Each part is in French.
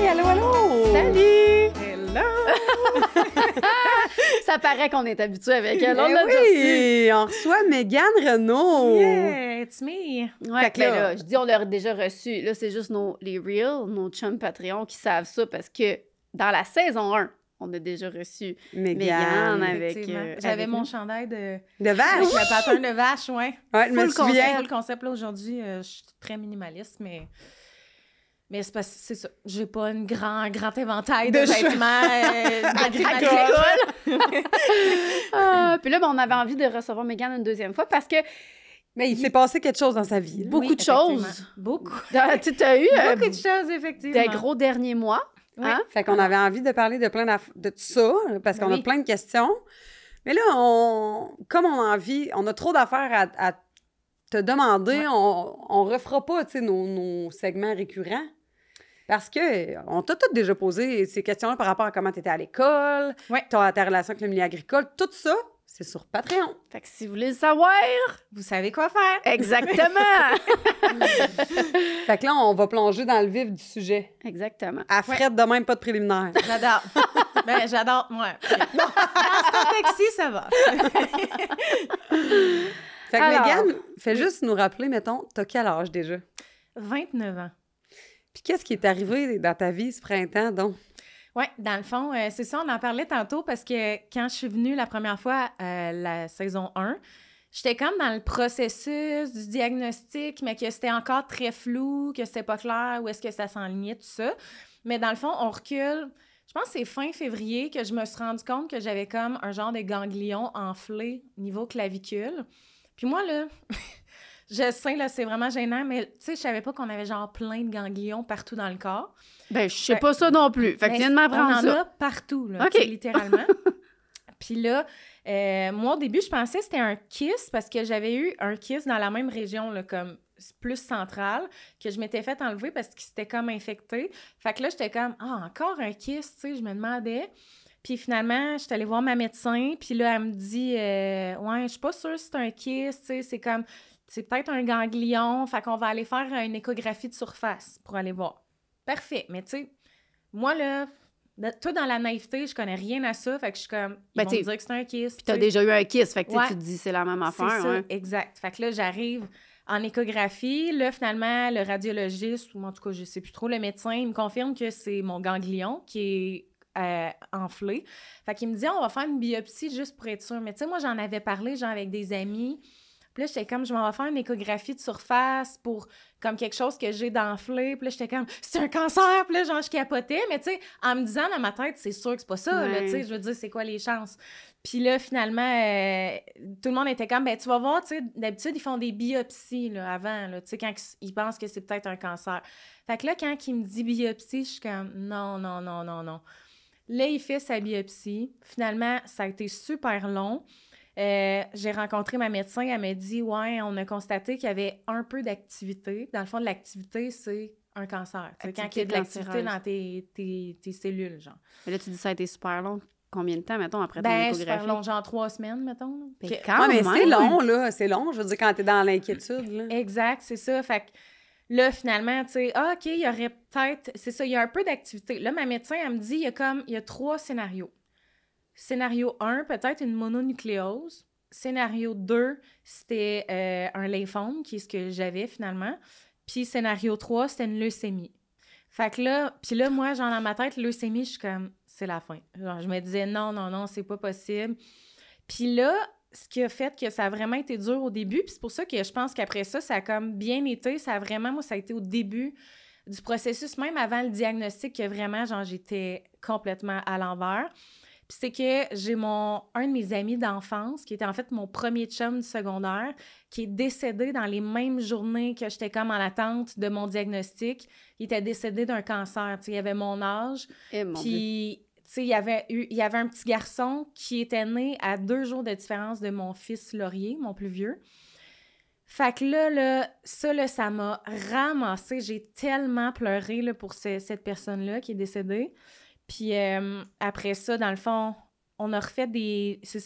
Hey, allô, allô! Salut! Hello! Ça paraît qu'on est habitué avec elle. On Eh l'a déjà reçu. oui! On reçoit Mégane Renaud! Yeah, it's me! Ouais, Fait que ben là- là, je dis on l'a déjà reçu. Là, c'est juste les Reels, nos chums Patreon qui savent ça parce que dans la saison 1, on a déjà reçu Mégane avec. Effectivement. J'avais avec mon nous. chandail de De vache! avec le pattern de vache, ouais. Ouais, je me Full souviens. concept, full concept. Là, aujourd'hui, je suis très minimaliste, mais c'est parce que c'est ça. J'ai pas un grand éventail de De vêtements Agricole. Puis là, ben, on avait envie de recevoir Mégane une deuxième fois parce que Mais il s'est passé quelque chose dans sa vie. là. beaucoup de choses. Beaucoup. Tu as eu Beaucoup de choses, effectivement. des gros derniers mois. Oui. Hein? Fait qu'on avait envie de parler de de tout ça, parce qu'on a Oui. plein de questions. Mais là, comme on a envie, on a trop d'affaires à te demander, Ouais. on refera pas, tu sais, nos segments récurrents. Parce que on t'a toutes déjà posé ces questions-là par rapport à comment tu étais à l'école, Ouais. ta relation avec le milieu agricole, tout ça, c'est sur Patreon. Fait que si vous voulez le savoir, Vous savez quoi faire. exactement. Fait que là, on va plonger dans le vif du sujet. Exactement. À Fred, de même, pas de préliminaire. J'adore. J'adore, moi. Dans ce contexte-ci, ça va. Fait que Alors, Mégane, fais juste nous rappeler, mettons, t'as quel âge déjà? 29 ans. Puis qu'est-ce qui est arrivé dans ta vie ce printemps, donc? Oui, dans le fond, c'est ça, on en parlait tantôt parce que quand je suis venue la première fois à la saison 1, j'étais comme dans le processus du diagnostic, mais que c'était encore très flou, que c'était pas clair où est-ce que ça s'enlignait, tout ça. Mais dans le fond, on recule. Je pense que c'est fin février que je me suis rendu compte que j'avais comme un genre de ganglion enflé niveau clavicule. Puis moi, là, je sais, là, c'est vraiment gênant, mais tu sais, je savais pas qu'on avait genre plein de ganglions partout dans le corps. Ben, je sais pas ça non plus. Fait que tu viens de m'apprendre On en ça. a partout, là, OK. tu sais, littéralement. Puis là, moi, au début, je pensais que c'était un kyste parce que j'avais eu un kyste dans la même région, là, comme plus centrale, que je m'étais fait enlever parce qu'il s'était comme infecté. Fait que là, j'étais comme, encore un kyste, tu sais, je me demandais. Puis finalement, je suis allée voir ma médecin, puis là, elle me dit, ouais, je suis pas sûre si c'est un kyste, tu sais, c'est comme, c'est peut-être un ganglion, fait qu'on va aller faire une échographie de surface pour aller voir. Parfait, mais tu sais, moi, là, toi, dans la naïveté, je connais rien à ça, fait que je suis comme, ils vont me dire que c'est un kyste. Puis t'as tu sais. déjà eu un kiss, fait que tu sais, Ouais. tu te dis c'est la même C'est affaire. ça, Ouais. exact. Fait que là, j'arrive en échographie. Là, finalement, le radiologiste, ou en tout cas, je sais plus trop, le médecin, il me confirme que c'est mon ganglion qui est enflé. Fait qu'il me dit, on va faire une biopsie juste pour être sûr. Mais tu sais, moi, j'en avais parlé, genre, avec des amis. Puis là, j'étais comme, je m'en vais faire une échographie de surface pour, comme, quelque chose que j'ai d'enflé. Puis là, j'étais comme, c'est un cancer! Puis là, genre, je capotais. Mais tu sais, en me disant dans ma tête, c'est sûr que c'est pas ça, là, Ouais. tu sais, je veux dire, c'est quoi les chances? Puis là, finalement, tout le monde était comme, ben tu vas voir, tu sais, d'habitude, ils font des biopsies, là, avant, là, tu sais, quand ils pensent que c'est peut-être un cancer. Fait que là, quand il me dit biopsie, je suis comme, non. Là, il fait sa biopsie. Finalement, ça a été super long. J'ai rencontré ma médecin, elle m'a dit, ouais, on a constaté qu'il y avait un peu d'activité. Dans le fond, de l'activité, c'est un cancer. C'est quand il y a de l'activité dans tes cellules, genre. Mais là, tu dis ça a été super long. Combien de temps, mettons, après ton Ben, échographie? super long, genre 3 semaines, mettons. là. Ben, Que- quand Ouais, mais même. c'est long, là. C'est long, je veux dire, quand t'es dans l'inquiétude, là. Exact, c'est ça. Fait que là, finalement, tu sais, OK, il y aurait peut-être... C'est ça, il y a un peu d'activité. Là, ma médecin, elle me dit, il y a 3 scénarios. Scénario 1, peut-être une mononucléose. Scénario 2, c'était un lymphome, qui est ce que j'avais finalement. Puis scénario 3, c'était une leucémie. Fait que là, puis là, moi, genre dans ma tête, leucémie, je suis comme, c'est la fin. Genre, je me disais, non, c'est pas possible. Puis là, ce qui a fait que ça a vraiment été dur au début, puis c'est pour ça que je pense qu'après ça, ça a comme bien été, ça a vraiment, moi, ça a été au début du processus, même avant le diagnostic, que vraiment, genre, j'étais complètement à l'envers. Puis c'est que j'ai un de mes amis d'enfance, qui était en fait mon premier chum du secondaire, qui est décédé dans les mêmes journées que j'étais comme en attente de mon diagnostic. Il était décédé d'un cancer. Tu sais, il avait mon âge. Eh, mon Dieu. Puis, tu sais, il y avait un petit garçon qui était né à 2 jours de différence de mon fils Laurier, mon plus vieux. Fait que là, ça m'a ramassé. J'ai tellement pleuré là, pour cette personne-là qui est décédée. Puis après ça, dans le fond, on a refait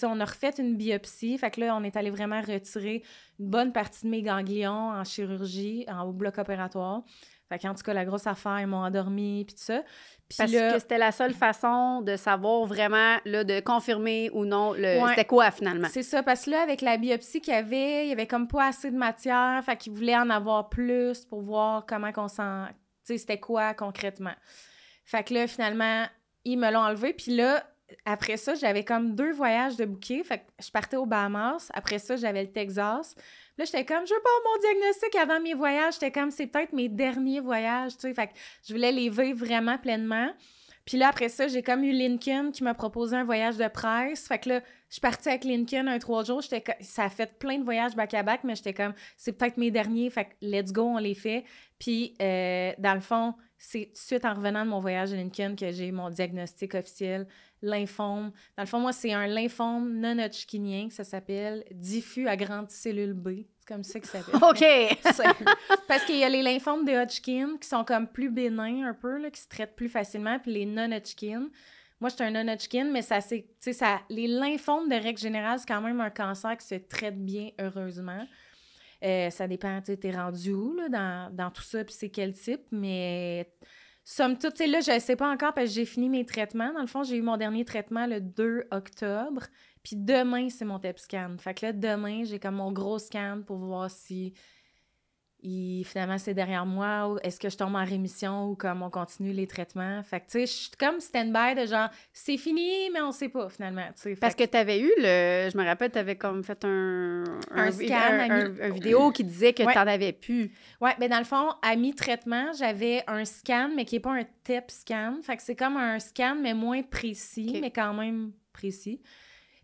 on a refait une biopsie. Fait que là, on est allé vraiment retirer une bonne partie de mes ganglions en chirurgie, au bloc opératoire. Fait qu'en tout cas, la grosse affaire, ils m'ont endormi, puis tout ça. Puis parce là, que c'était la seule façon de savoir vraiment, là, de confirmer ou non, c'était quoi, finalement? C'est ça, parce que là, avec la biopsie qu'il y avait comme pas assez de matière, fait qu'ils voulaient en avoir plus pour voir comment qu'on s'en... Tu sais, c'était quoi, concrètement. Fait que là, finalement, ils me l'ont enlevé, puis là, après ça, j'avais comme 2 voyages de bouquet. Fait que je partais aux Bahamas. Après ça, j'avais le Texas. Là, j'étais comme, je veux pas mon diagnostic avant mes voyages. J'étais comme, c'est peut-être mes derniers voyages, tu sais. Fait que je voulais les vivre vraiment pleinement. Puis là, après ça, j'ai comme eu Lincoln qui m'a proposé un voyage de presse. Fait que là, je suis partie avec Lincoln 3 jours. Ça a fait plein de voyages back-à-back, mais j'étais comme, c'est peut-être mes derniers. Fait que let's go, on les fait. Puis, dans le fond, c'est tout de suite en revenant de mon voyage de Lincoln que j'ai eu mon diagnostic officiel, lymphome. Dans le fond, moi, c'est un lymphome non-hodgkinien, ça s'appelle diffus à grande cellule B. C'est comme ça que ça s'appelle. OK! Parce qu'il y a les lymphomes de Hodgkin qui sont comme plus bénins un peu, là, qui se traitent plus facilement, puis les non-Hodgkin. Moi, j'étais un non-Hodgkin, mais les lymphomes, de règle générale, c'est quand même un cancer qui se traite bien, heureusement. Ça dépend, tu sais, t'es rendu où, là, dans tout ça, puis c'est quel type, mais somme toute, tu sais, là, je sais pas encore parce que j'ai fini mes traitements. Dans le fond, j'ai eu mon dernier traitement le 2 octobre, puis demain, c'est mon TEP scan. Fait que là, demain, j'ai comme mon gros scan pour voir si finalement, c'est derrière moi, ou est-ce que je tombe en rémission ou comme on continue les traitements. Fait que, tu sais, je suis comme stand-by de genre, c'est fini, mais on sait pas, finalement, tu sais. Parce que t'avais eu je me rappelle, t'avais comme fait un scan, un vidéo qui disait que t'en avais plus. Ouais, ben dans le fond, à mi-traitement, j'avais un scan, mais qui n'est pas un TEP scan. Fait que c'est comme un scan, mais moins précis, mais quand même précis.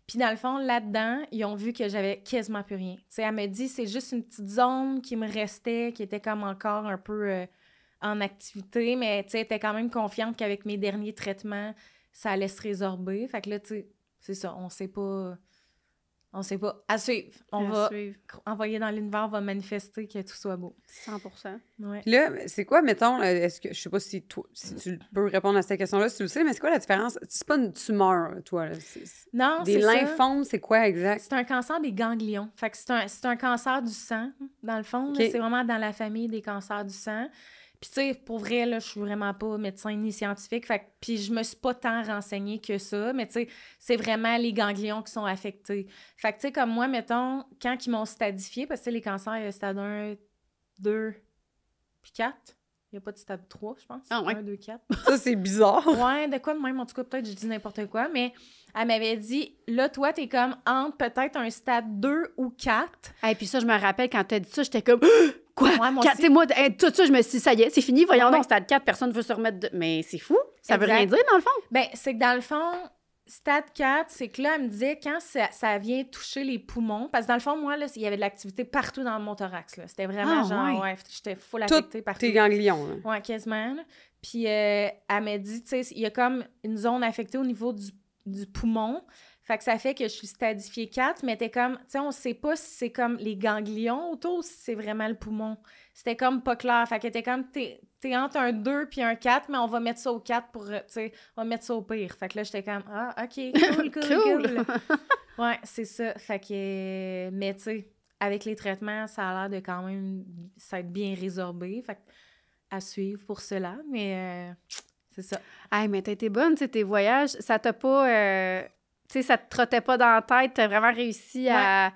Puis dans le fond, là-dedans, ils ont vu que j'avais quasiment plus rien. Tu sais, elle m'a dit, c'est juste une petite zone qui me restait, qui était comme encore un peu en activité, mais tu sais, elle était quand même confiante qu'avec mes derniers traitements, ça allait se résorber. Fait que là, tu sais, c'est ça, on sait pas. À suivre. On va envoyer dans l'univers, on va manifester que tout soit beau. 100%. Ouais. Là, c'est quoi, mettons, est-ce que, je sais pas si tu peux répondre à cette question-là, si tu le sais, mais c'est quoi la différence? C'est pas une tumeur, toi, là. Non, c'est des lymphomes, c'est quoi exact? C'est un cancer des ganglions. Fait que c'est un cancer du sang, dans le fond. Okay. C'est vraiment dans la famille des cancers du sang. Puis, tu sais, pour vrai, là, je suis vraiment pas médecin ni scientifique. Fait que, puis, je me suis pas tant renseignée que ça. Mais, tu sais, c'est vraiment les ganglions qui sont affectés. Fait que, tu sais, comme moi, mettons, quand ils m'ont stadifié, parce que les cancers, il y a stade 1, 2, puis 4. Il n'y a pas de stade 3, je pense. Ah, ouais. 1, 2, 4. Ça, c'est bizarre. Ouais, de quoi de même? En tout cas, peut-être je dis n'importe quoi. Mais elle m'avait dit, là, toi, t'es comme entre peut-être un stade 2 ou 4. Et puis ça, je me rappelle, quand t'as dit ça, j'étais comme... Quoi? Ouais, moi aussi. Moi, tout ça, je me suis dit, ça y est, c'est fini, voyons donc, stade 4, personne ne veut se remettre de... Mais c'est fou, ça veut rien dire, dans le fond. Ben, c'est que dans le fond, stade 4, c'est que là, elle me disait, quand ça vient toucher les poumons, parce que dans le fond, moi, là, il y avait de l'activité partout dans mon thorax, là. C'était vraiment j'étais full affectée partout. Tes ganglions, là. Ouais, quasiment, là. Puis, elle m'a dit, tu sais, il y a comme une zone affectée au niveau du poumon. Fait que ça fait que je suis stadifiée 4, mais t'es comme, tu sais, on sait pas si c'est comme les ganglions autour ou si c'est vraiment le poumon. C'était comme pas clair. Fait que t'es comme, t'es entre un 2 puis un 4, mais on va mettre ça au 4 pour, tu sais, on va mettre ça au pire. Fait que là, j'étais comme, ah, OK, cool. Ouais, c'est ça. Fait que, mais tu sais, avec les traitements, ça a l'air de quand même s'être bien résorbé. Fait que, à suivre pour cela, mais c'est ça. Hey, mais t'as été bonne, tu sais, tes voyages, ça t'a pas... tu sais, ça te trottait pas dans la tête, t'as vraiment réussi à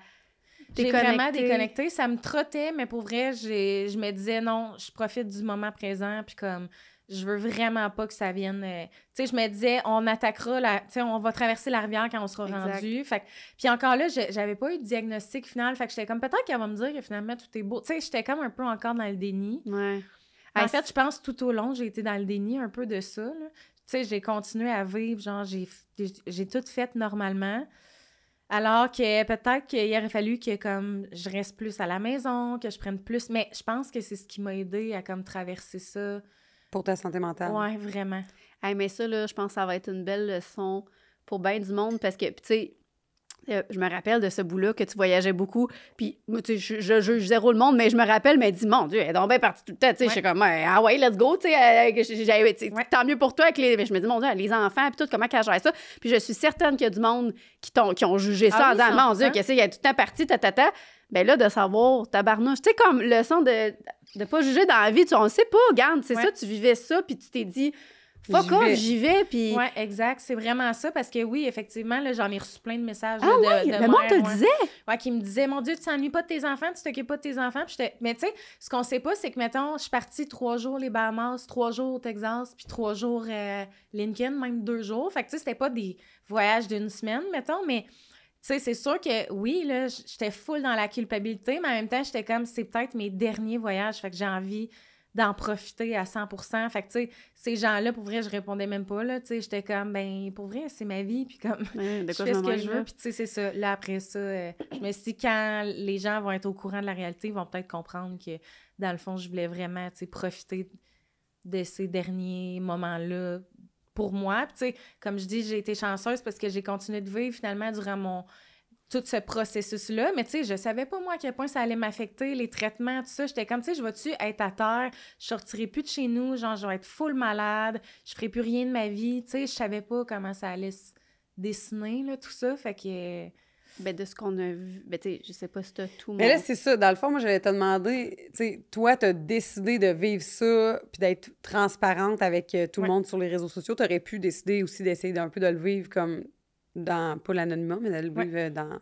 J'ai vraiment déconnecté. Ça me trottait, mais pour vrai, je me disais, non, je profite du moment présent, puis comme, je veux vraiment pas que ça vienne... tu sais, je me disais, on attaquera, tu sais, on va traverser la rivière quand on sera rendu. Fait que, puis encore là, j'avais pas eu de diagnostic final, fait que j'étais comme, peut-être qu'elle va me dire que finalement, tout est beau. Tu sais, j'étais comme un peu encore dans le déni. Ouais. En fait, je pense tout au long, j'ai été dans le déni un peu de ça, là. Tu sais, j'ai continué à vivre, genre, j'ai tout fait normalement. Alors que peut-être qu'il aurait fallu que, comme, je reste plus à la maison, que je prenne plus... Mais je pense que c'est ce qui m'a aidé à, comme, traverser ça. Pour ta santé mentale. Ouais, vraiment. Hey, mais ça, là, je pense que ça va être une belle leçon pour bien du monde parce que, tu sais, Je me rappelle de ce bout-là que tu voyageais beaucoup. Puis, tu sais, je juge zéro le monde, mais je me rappelle, mais dis, mon Dieu, elle est donc bien partie tout le temps. Tu sais, je suis comme, ah ouais, let's go. Tu sais, tant mieux pour toi avec les. Mais je me dis, mon Dieu, les enfants, puis tout, comment qu'elle gère ça. Puis, je suis certaine qu'il y a du monde qui ont jugé ça en disant, mon Dieu, qu'est-ce qu'il y a tout le temps parti, Ben là, de savoir, tabarnouche, tu sais, comme leçon de pas juger dans la vie, on le sait pas, regarde, c'est ça, tu vivais ça, puis tu t'es dit. Fuck off, j'y vais, puis... Oui, exact. C'est vraiment ça, parce que oui, effectivement, là, j'en ai reçu plein de messages. Ah là, oui, le monde te le disait? Oui, qui me disait, mon Dieu, tu t'ennuies pas de tes enfants, tu t'occupes pas de tes enfants. Puis mais tu sais, ce qu'on sait pas, c'est que, mettons, je suis partie 3 jours les Bahamas, 3 jours au Texas, puis 3 jours Lincoln, même 2 jours. Fait que, tu sais, c'était pas des voyages d'une semaine, mettons, mais... Tu sais, c'est sûr que, oui, là, j'étais full dans la culpabilité, mais en même temps, j'étais comme, c'est peut-être mes derniers voyages, fait que j'ai envie d'en profiter à 100%. Fait que, tu sais, ces gens-là, pour vrai, je répondais même pas, là, tu sais, j'étais comme, ben, pour vrai, c'est ma vie, puis comme, je fais ce que je veux, puis tu sais, c'est ça. Là, après ça, je me suis dit, quand les gens vont être au courant de la réalité, ils vont peut-être comprendre que, dans le fond, je voulais vraiment, tu sais, profiter de ces derniers moments-là pour moi. Puis, tu sais, comme je dis, j'ai été chanceuse parce que j'ai continué de vivre, finalement, durant tout ce processus-là, mais tu sais, je savais pas, moi, à quel point ça allait m'affecter, les traitements, tout ça. J'étais comme, tu sais, je vais-tu être à terre, je sortirai plus de chez nous, genre, je vais être full malade, je ferai plus rien de ma vie, tu sais, je savais pas comment ça allait se dessiner, là, tout ça, fait que... Ben, de ce qu'on a vu, ben, tu sais, je sais pas si t'as tout... Mais là, c'est ça, dans le fond, moi, j'allais te demander, tu sais, toi, t'as décidé de vivre ça, puis d'être transparente avec tout le monde sur les réseaux sociaux, t'aurais pu décider aussi d'essayer d'un peu de le vivre comme... pas l'anonymat, mais de le vivre dans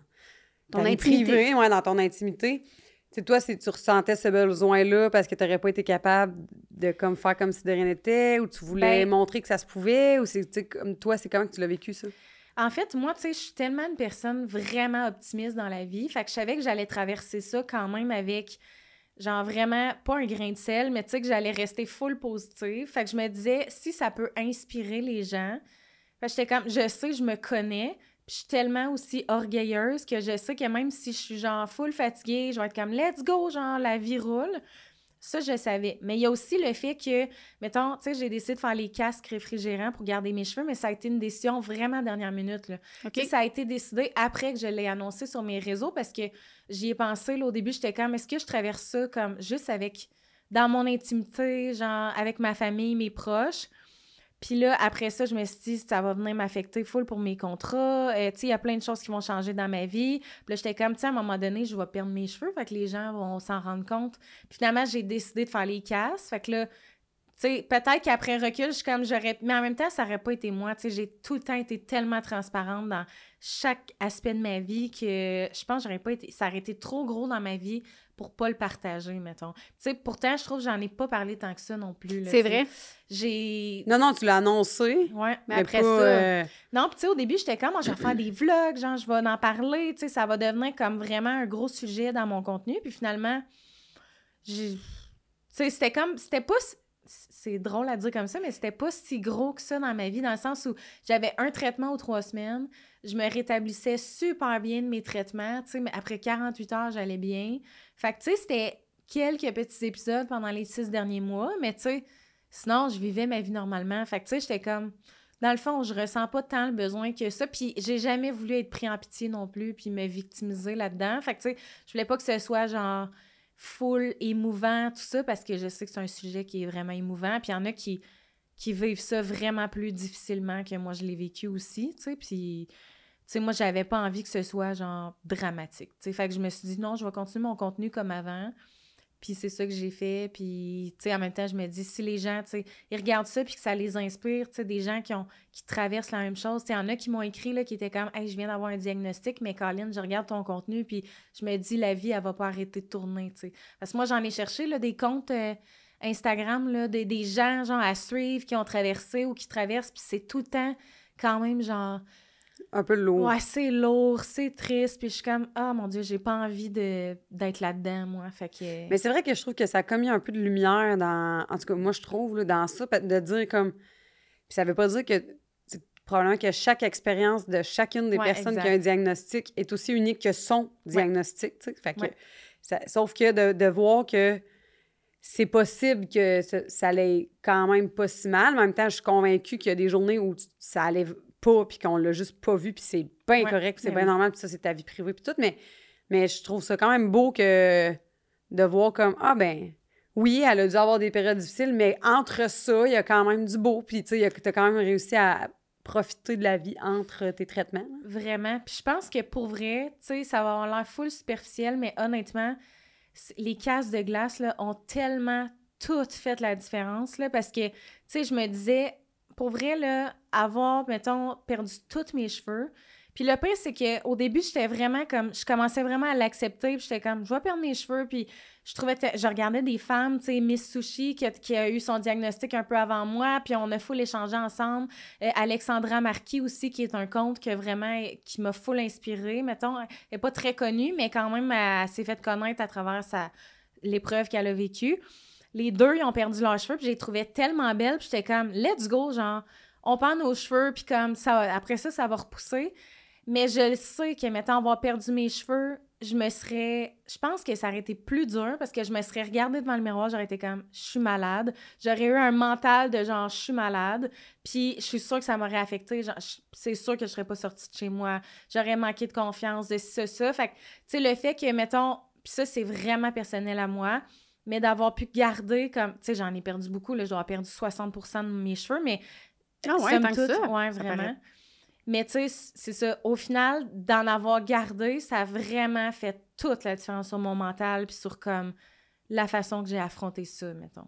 ton intimité. Privée, dans ton intimité. Tu sais, toi, si tu ressentais ce besoin-là parce que tu n'aurais pas été capable de comme, faire comme si de rien n'était, ou tu voulais montrer que ça se pouvait, ou c'est comme toi, c'est comment que tu l'as vécu, ça? En fait, moi, tu sais, je suis tellement une personne vraiment optimiste dans la vie, fait que je savais que j'allais traverser ça quand même avec, genre, vraiment, pas un grain de sel, mais tu sais, que j'allais rester full positive. Fait que je me disais, si ça peut inspirer les gens... Fait que j'étais comme, je sais, je me connais, puis je suis tellement aussi orgueilleuse que je sais que même si je suis genre full fatiguée, je vais être comme let's go, genre la vie roule. Ça, je savais. Mais il y a aussi le fait que, mettons, tu sais, j'ai décidé de faire les casques réfrigérants pour garder mes cheveux, mais ça a été une décision vraiment dernière minute, là. Okay. Ça a été décidé après que je l'ai annoncé sur mes réseaux parce que j'y ai pensé, là, au début, j'étais comme, est-ce que je traverse ça comme juste avec, dans mon intimité, genre avec ma famille, mes proches? Puis là, après ça, je me suis dit, ça va venir m'affecter full pour mes contrats. Tu sais, il y a plein de choses qui vont changer dans ma vie. Puis là, j'étais comme, tu sais, à un moment donné, je vais perdre mes cheveux. Fait que les gens vont s'en rendre compte. Puis finalement, j'ai décidé de faire les casses. Fait que là, tu sais, peut-être qu'après recul, je suis comme, mais en même temps, ça n'aurait pas été moi. Tu sais, j'ai tout le temps été tellement transparente dans chaque aspect de ma vie que je pense que j'aurais pas été... Ça aurait été trop gros dans ma vie pour pas le partager, mettons. Tu sais, pourtant, je trouve que j'en ai pas parlé tant que ça non plus. Là, c'est vrai? Non, tu l'as annoncé. Ouais, mais après ça... Non, puis tu sais, au début, j'étais comme, je vais faire des vlogs, genre, je vais en parler, tu sais, ça va devenir comme vraiment un gros sujet dans mon contenu. Puis finalement, tu sais, c'était pas... C'est drôle à dire comme ça, mais c'était pas si gros que ça dans ma vie, dans le sens où j'avais un traitement aux 3 semaines, je me rétablissais super bien de mes traitements, tu sais, mais après 48 heures, j'allais bien. Fait que, tu sais, c'était quelques petits épisodes pendant les 6 derniers mois, mais tu sais, sinon, je vivais ma vie normalement. Fait que, tu sais, j'étais comme... Dans le fond, je ressens pas tant le besoin que ça, puis j'ai jamais voulu être pris en pitié non plus, puis me victimiser là-dedans. Fait que, tu sais, je voulais pas que ce soit genre... full émouvant, tout ça, parce que je sais que c'est un sujet qui est vraiment émouvant. Puis il y en a qui vivent ça vraiment plus difficilement que moi, je l'ai vécu aussi, tu sais. Puis, tu sais, moi, j'avais pas envie que ce soit, genre, dramatique, tu sais. Fait que je me suis dit, non, je vais continuer mon contenu comme avant. Puis c'est ça que j'ai fait. Puis, tu sais, en même temps, je me dis, si les gens, tu sais, ils regardent ça puis que ça les inspire, tu sais, des gens qui traversent la même chose. Tu sais, il y en a qui m'ont écrit, là, qui étaient comme, « Hey, je viens d'avoir un diagnostic, mais Colin, je regarde ton contenu, puis je me dis, la vie, elle va pas arrêter de tourner, tu sais. » Parce que moi, j'en ai cherché, là, des comptes Instagram, là, des gens, genre, à suivre, qui ont traversé ou qui traversent, puis c'est tout le temps quand même, genre... Un peu lourd. Ouais, c'est lourd, c'est triste, puis je suis comme, mon Dieu, j'ai pas envie d'être là-dedans, moi, fait que... Mais c'est vrai que je trouve que ça a comme mis un peu de lumière dans... En tout cas, moi, je trouve, là, dans ça, de dire comme... Puis ça veut pas dire que... Probablement que chaque expérience de chacune des personnes qui a un diagnostic est aussi unique que son diagnostic, tu sais. Fait que... Sauf que de voir que c'est possible que ça allait quand même pas si mal, mais en même temps, je suis convaincue qu'il y a des journées où ça allait pas, puis qu'on l'a juste pas vu, puis c'est bien correct, puis c'est bien normal, puis ça, c'est ta vie privée, puis tout, mais je trouve ça quand même beau que de voir comme, oui, elle a dû avoir des périodes difficiles, mais entre ça, il y a quand même du beau, puis tu sais, t'as quand même réussi à profiter de la vie entre tes traitements. Vraiment. Puis je pense que pour vrai, tu sais, ça va avoir l'air full superficiel, mais honnêtement, les casses de glace, là, ont tellement toutes fait la différence, là, parce que, tu sais, je me disais, pour vrai, là, avoir, mettons, perdu tous mes cheveux. Puis le pire, c'est qu'au début, j'étais vraiment comme... Je commençais vraiment à l'accepter, puis j'étais comme, je vais perdre mes cheveux, puis je regardais des femmes, tu sais, Miss Sushi, qui a eu son diagnostic un peu avant moi, puis on a full échangé ensemble. Alexandra Marquis aussi, qui est un compte qui m'a full inspirée, mettons. Elle n'est pas très connue, mais quand même, elle s'est fait connaître à travers l'épreuve qu'elle a vécue. Les deux, ils ont perdu leurs cheveux, puis je les trouvais tellement belles, puis j'étais comme, let's go, genre, on perd nos cheveux, puis comme ça, après ça va repousser. Mais je sais que, mettons, avoir perdu mes cheveux, je pense que ça aurait été plus dur parce que je me serais regardée devant le miroir, j'aurais été comme, je suis malade. J'aurais eu un mental de genre, je suis malade. Puis je suis sûre que ça m'aurait affecté. Genre, c'est sûr que je serais pas sortie de chez moi. J'aurais manqué de confiance, de ça. Fait que, tu sais, le fait que, mettons, puis ça, c'est vraiment personnel à moi, mais d'avoir pu garder comme, tu sais, j'en ai perdu beaucoup, là, je dois avoir perdu 60% de mes cheveux, mais... Ah ouais, tant que ça? Ouais, vraiment. Mais tu sais, c'est ça. Au final, d'en avoir gardé, ça a vraiment fait toute la différence sur mon mental puis sur comme la façon que j'ai affronté ça, mettons.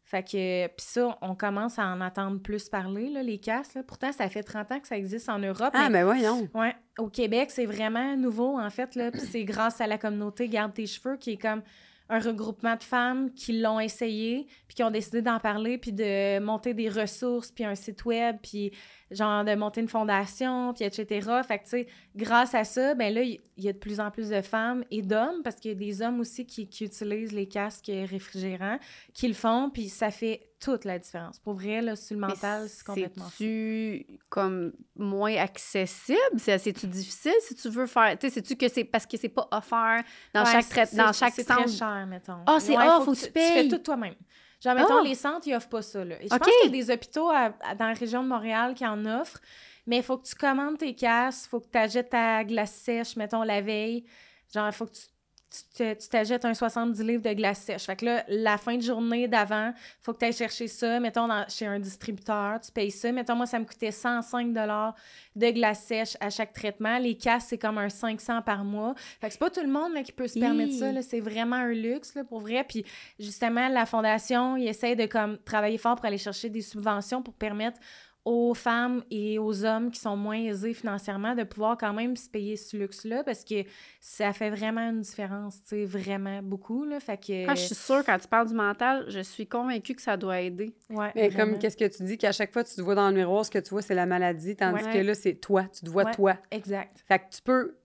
Fait que, puis ça, on commence à en entendre plus parler, là, les casses, là. Pourtant, ça fait 30 ans que ça existe en Europe. Mais voyons! Ouais, au Québec, c'est vraiment nouveau, en fait, là. Puis c'est grâce à la communauté Garde tes cheveux, qui est comme un regroupement de femmes qui l'ont essayé, puis qui ont décidé d'en parler, puis de monter des ressources, puis un site web, puis genre de monter une fondation, puis etc. Fait que, tu sais, grâce à ça, ben là, il y a de plus en plus de femmes et d'hommes, parce qu'il y a des hommes aussi qui utilisent les casques réfrigérants, qui le font, puis ça fait toute la différence. Pour vrai, là, sur le mental, c'est complètement... C'est-tu comme moins accessible? C'est-tu difficile si tu veux faire... Tu sais, c'est-tu que c'est parce que c'est pas offert dans chaque centre? C'est très cher, mettons. Ah, c'est faut que tu payes! Tu fais tout toi-même. Genre, mettons, les centres, ils offrent pas ça, là. Et je pense qu'il y a des hôpitaux dans la région de Montréal qui en offrent, mais il faut que tu commandes tes casques, il faut que tu achètes ta glace sèche, mettons, la veille. Genre, il faut que tu t'achètes un 70 livres de glace sèche. Fait que là, la fin de journée d'avant, il faut que tu ailles chercher ça, mettons, chez un distributeur, tu payes ça. Mettons, moi, ça me coûtait 105 $ de glace sèche à chaque traitement. Les casques, c'est comme un 500 par mois. Fait que c'est pas tout le monde là, qui peut se permettre ça, là. C'est vraiment un luxe, là, pour vrai. Puis justement, la Fondation, ils essayent de comme travailler fort pour aller chercher des subventions pour permettre aux femmes et aux hommes qui sont moins aisés financièrement de pouvoir quand même se payer ce luxe-là, parce que ça fait vraiment une différence, tu sais, vraiment beaucoup, là, fait que... je suis sûre, quand tu parles du mental, je suis convaincue que ça doit aider. Ouais, mais vraiment. comme, qu'est-ce que tu dis? Qu'à chaque fois, tu te vois dans le miroir, ce que tu vois, c'est la maladie, tandis que là, c'est toi, tu te vois toi. Exact. Fait que tu peux,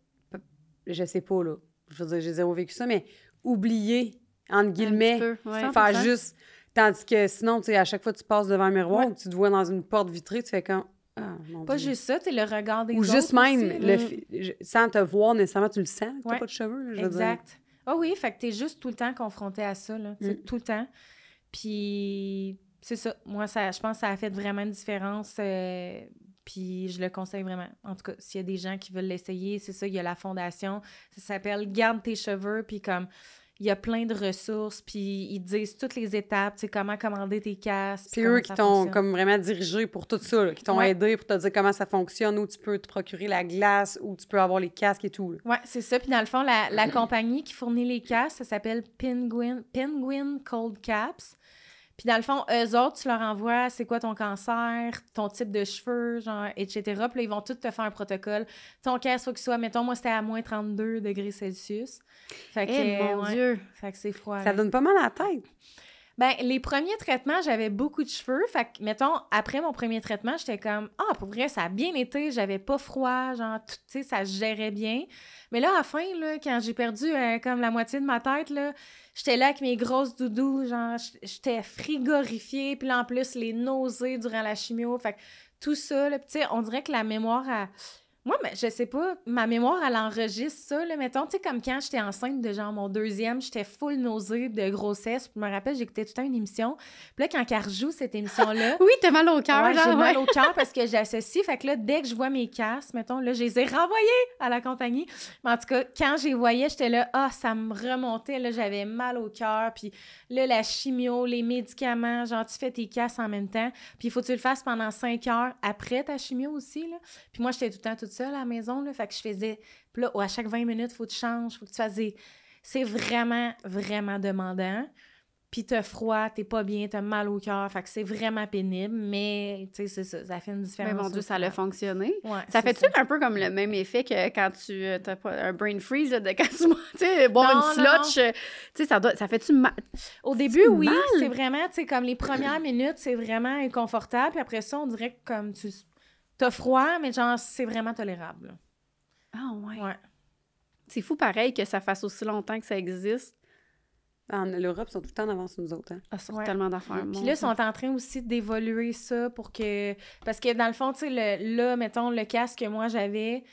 je sais pas, là, je veux dire, j'ai zéro vécu ça, mais oublier, entre guillemets, faire juste... Tandis que sinon, tu sais, à chaque fois que tu passes devant un miroir ou que tu te vois dans une porte vitrée, tu fais comme... Ah, mon pas Dieu. Juste ça, tu sais, le regard des ou autres juste même, aussi, sans te voir nécessairement, tu le sens que t'as pas de cheveux, là, je veux dire. Exact. Ah oui, fait que t'es juste tout le temps confronté à ça, là, tu sais, tout le temps. Puis, c'est ça. Moi, je pense que ça a fait vraiment une différence, puis je le conseille vraiment. En tout cas, s'il y a des gens qui veulent l'essayer, c'est ça, il y a la fondation, ça s'appelle « Garde tes cheveux », puis comme... Il y a plein de ressources, puis ils disent toutes les étapes, tu sais, comment commander tes casques. C'est eux qui t'ont comme vraiment dirigé pour tout ça, là, qui t'ont aidé pour te dire comment ça fonctionne, où tu peux te procurer la glace, où tu peux avoir les casques et tout. Oui, c'est ça. Puis dans le fond, la compagnie qui fournit les casques, ça s'appelle Penguin Cold Caps. Puis dans le fond, eux autres, tu leur envoies c'est quoi ton cancer, ton type de cheveux, genre, etc. Puis là, ils vont tous te faire un protocole. Ton casque, faut qu'il soit, mettons, moi, c'était à moins 32 degrés Celsius. Fait que, mon Dieu! Fait que c'est froid. Ça donne pas mal à la tête. Ben, les premiers traitements, j'avais beaucoup de cheveux. Fait que, mettons, après mon premier traitement, j'étais comme, pour vrai, ça a bien été, j'avais pas froid, genre, tu sais, ça se gérait bien. Mais là, à la fin, là, quand j'ai perdu comme la moitié de ma tête, là, j'étais là avec mes grosses doudous, genre, j'étais frigorifiée, puis là, en plus, les nausées durant la chimio. Fait que tout ça, là, tu sais, on dirait que la mémoire Moi, mais je sais pas, ma mémoire, elle enregistre ça, là, mettons, tu sais, comme quand j'étais enceinte de genre mon 2e, j'étais full nausée de grossesse, puis je me rappelle, j'écoutais tout le temps une émission, puis là, quand elle rejoue cette émission-là... Oui, t'as mal au cœur, j'ai mal au cœur parce que j'associe, fait que là, dès que je vois mes casques, mettons, là, je les ai renvoyés à la compagnie, mais en tout cas, quand je les voyais, j'étais là, ça me remontait, là, j'avais mal au cœur, puis là, la chimio, les médicaments, genre, tu fais tes casques en même temps, puis il faut que tu le fasses pendant 5 heures après ta chimio aussi, là, puis moi, j'étais tout le temps toute seule à la maison, là, fait que je faisais... Puis là, à chaque 20 minutes, il faut que tu changes, il faut que tu fasses des... C'est vraiment, vraiment demandant. Puis t'as froid, t'es pas bien, t'as mal au cœur, fait que c'est vraiment pénible, mais, tu sais, c'est ça fait une différence. Mais mon Dieu, ça a fonctionné. Ouais, ça fait-tu un peu comme le même effet que quand tu t'as pas un brain freeze, là, de quand tu sais, boire une slotch, tu sais, ça fait-tu mal? Au début, oui, c'est vraiment, tu sais, comme les premières minutes, c'est vraiment inconfortable, puis après ça, on dirait que comme t'as froid, mais genre, c'est vraiment tolérable. Ah, ouais. Ouais. C'est fou, pareil, que ça fasse aussi longtemps que ça existe. En l'Europe, ils sont tout le temps en avance sur nous autres. Hein? Ah, sur tellement d'affaires. Puis là, ils sont en train aussi d'évoluer ça pour que... Parce que dans le fond, tu sais, là, mettons, le casque que moi j'avais,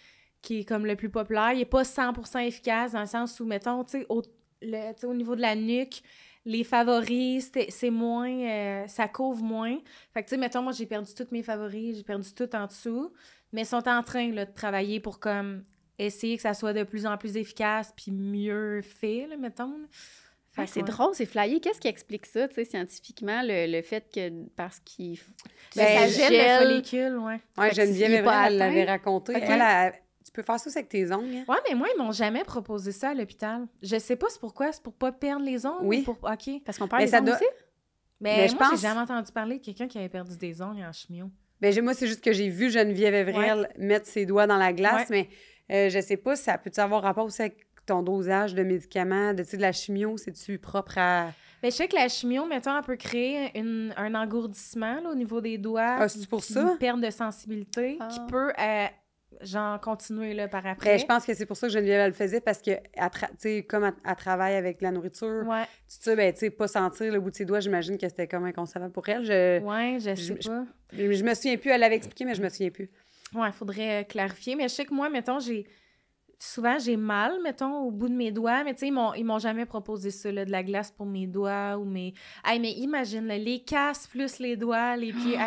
qui est comme le plus populaire, il n'est pas 100% efficace dans le sens où, mettons, tu sais, au niveau de la nuque, les favoris, c'est moins... ça couvre moins. Fait que, tu sais, mettons, moi, j'ai perdu tous mes favoris, j'ai perdu tout en dessous, mais ils sont en train, là, de travailler pour, comme, essayer que ça soit de plus en plus efficace puis mieux fait, là, mettons. C'est drôle, c'est flyé. Qu'est-ce qui explique ça, tu sais, scientifiquement, le fait que, parce qu'il... ça gèle le follicule, ouais. Oui, Geneviève, elle l'avait raconté. Okay. Tu peux faire ça avec tes ongles. Hein? Ouais, mais moi, ils m'ont jamais proposé ça à l'hôpital. Je sais pas c'est pourquoi. C'est pour pas perdre les ongles? Oui. OK. Parce qu'on perd les ongles aussi? Mais moi, j'ai jamais entendu parler de quelqu'un qui avait perdu des ongles en chimio. Ben, moi, c'est juste que j'ai vu Geneviève Evrel mettre ses doigts dans la glace, mais je sais pas si ça peut avoir rapport aussi avec ton dosage de médicaments, de la chimio, c'est-tu propre à... Bien, je sais que la chimio, mettons, elle peut créer un engourdissement là, au niveau des doigts. Ah, c'est pour ça? Une perte de sensibilité qui peut, genre, continuer là, par après. Ben, je pense que c'est pour ça que Geneviève elle le faisait, parce que, comme elle travaille avec la nourriture, pas sentir le bout de ses doigts, j'imagine que c'était comme inconcevable pour elle. Je sais pas. Je me souviens plus, elle l'avait expliqué, mais je me souviens plus. Ouais, il faudrait clarifier. Mais je sais que moi, mettons, souvent, j'ai mal, mettons, au bout de mes doigts, mais tu sais, ils m'ont jamais proposé ça, là, de la glace pour mes doigts ou mes... Hey, mais imagine, là, les casses plus les doigts, les pieds,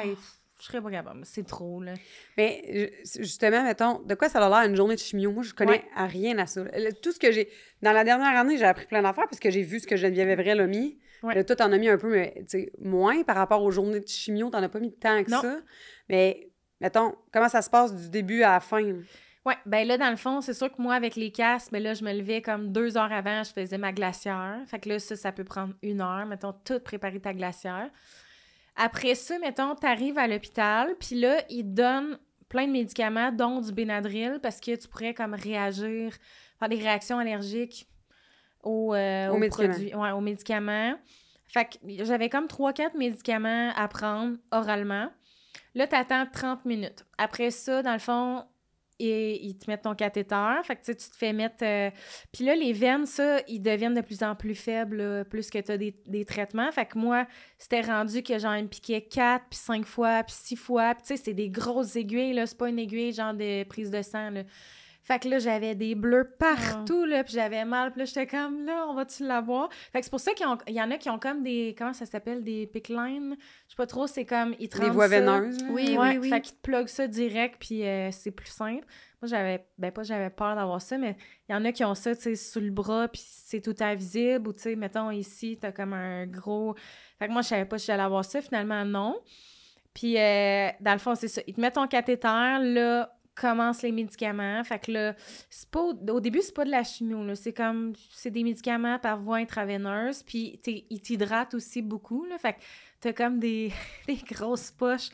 je serais pas capable, c'est trop, là. Mais justement, mettons, de quoi ça a l'air une journée de chimio? Moi, je connais à rien à ça. Tout ce que j'ai... Dans la dernière année, j'ai appris plein d'affaires parce que j'ai vu ce que Geneviève Evrel a mis. Là, toi, t'en as mis un peu, mais tu sais, moins par rapport aux journées de chimio, t'en as pas mis tant que ça. Mais, mettons, comment ça se passe du début à la fin? Oui, ben là, dans le fond, c'est sûr que moi, avec les casques, ben là, je me levais comme 2 heures avant, je faisais ma glacière. Fait que là, ça peut prendre 1 heure, mettons, tout préparer ta glacière. Après ça, mettons, t'arrives à l'hôpital, puis là, ils te donnent plein de médicaments, dont du Benadryl, parce que tu pourrais comme réagir, faire des réactions allergiques aux produits, aux médicaments. Fait que j'avais comme 3-4 médicaments à prendre oralement. Là, t'attends 30 minutes. Après ça, dans le fond... Et ils te mettent ton cathéter. Fait que tu te fais mettre... Puis là, les veines, ça, ils deviennent de plus en plus faibles, là, plus que tu as des traitements. Fait que moi, c'était rendu que genre, ils me piquaient 4, puis 5 fois, puis 6 fois. Puis tu sais, c'est des grosses aiguilles, là. C'est pas une aiguille genre de prise de sang, là. Fait que là, j'avais des bleus partout, là, puis j'avais mal. Puis là, j'étais comme, là, on va-tu l'avoir? Fait que c'est pour ça qu'il y en a qui ont comme des... Comment ça s'appelle? Des pick lines? Je sais pas trop, c'est comme... Ils te rendent des voies veineuses. Oui. Fait qu'ils te pluguent ça direct, puis c'est plus simple. Moi, j'avais peur d'avoir ça, mais il y en a qui ont ça, tu sais, sous le bras, puis c'est tout invisible, ou tu sais, mettons, ici, t'as comme un gros... Fait que moi, je savais pas si j'allais avoir ça. Finalement, non. Puis, dans le fond, c'est ça. Ils te mettent ton cathéter, là... commencent les médicaments. Fait que là, au début, c'est pas de la chimio, là. C'est des médicaments par voie intraveineuse, puis ils t'hydratent aussi beaucoup, là. Fait que t'as comme des grosses poches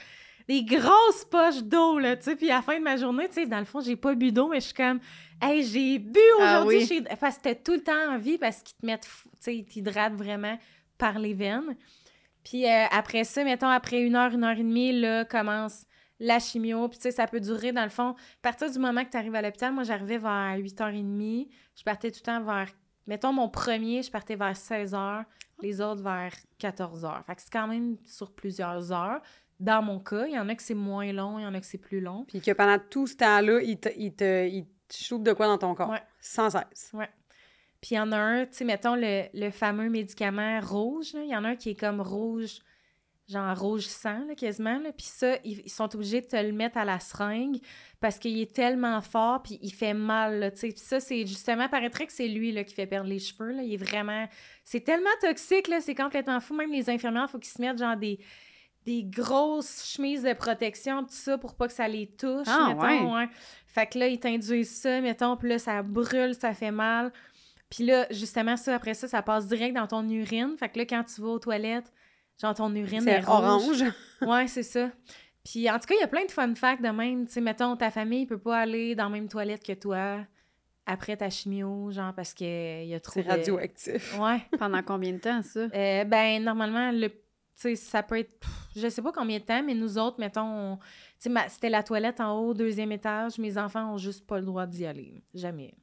d'eau, là, tu sais. Puis à la fin de ma journée, tu sais, dans le fond, j'ai pas bu d'eau, mais je suis comme, hey, j'ai bu aujourd'hui. Parce que t'as tout le temps envie, parce qu'ils te mettent, tu sais, ils t'hydratent vraiment par les veines. Puis après ça, mettons, après 1 heure, 1 heure et demie, là, commence la chimio, puis tu sais, ça peut durer, dans le fond, à partir du moment que tu arrives à l'hôpital, moi, j'arrivais vers 8h30, je partais tout le temps vers, mettons, mon premier, je partais vers 16h, les autres vers 14h. Fait que c'est quand même sur plusieurs heures, dans mon cas. Il y en a que c'est moins long, il y en a que c'est plus long. Puis que pendant tout ce temps-là, il te shoot de quoi dans ton corps? Ouais. Sans cesse. Ouais. Puis il y en a un, tu sais, mettons le fameux médicament rouge, là. Il y en a un qui est comme rouge, genre rouge sang, là, quasiment. Là. Puis ça, ils sont obligés de te le mettre à la seringue parce qu'il est tellement fort, puis il fait mal, là, tu sais. Puis ça, c'est justement, paraîtrait que c'est lui, là, qui fait perdre les cheveux, là. Il est vraiment... C'est tellement toxique, là, c'est complètement fou. Même les infirmières, il faut qu'ils se mettent, genre, des grosses chemises de protection, tout ça, pour pas que ça les touche, mettons. Ouais. Fait que là, ils t'induisent ça, mettons, puis là, ça brûle, ça fait mal. Puis là, justement, ça, après ça, ça passe direct dans ton urine. Fait que là, quand tu vas aux toilettes, genre, ton urine est orange. Ouais, c'est ça. Puis, en tout cas, il y a plein de fun facts de même. Tu sais, mettons, ta famille peut pas aller dans la même toilette que toi après ta chimio, genre, parce qu'il y a trop C'est radioactif. Ouais. Pendant combien de temps, ça? Ben, normalement, tu sais, ça peut être... je sais pas combien de temps, mais nous autres, mettons... Tu sais, c'était la toilette en haut, 2e étage. Mes enfants ont juste pas le droit d'y aller. Jamais.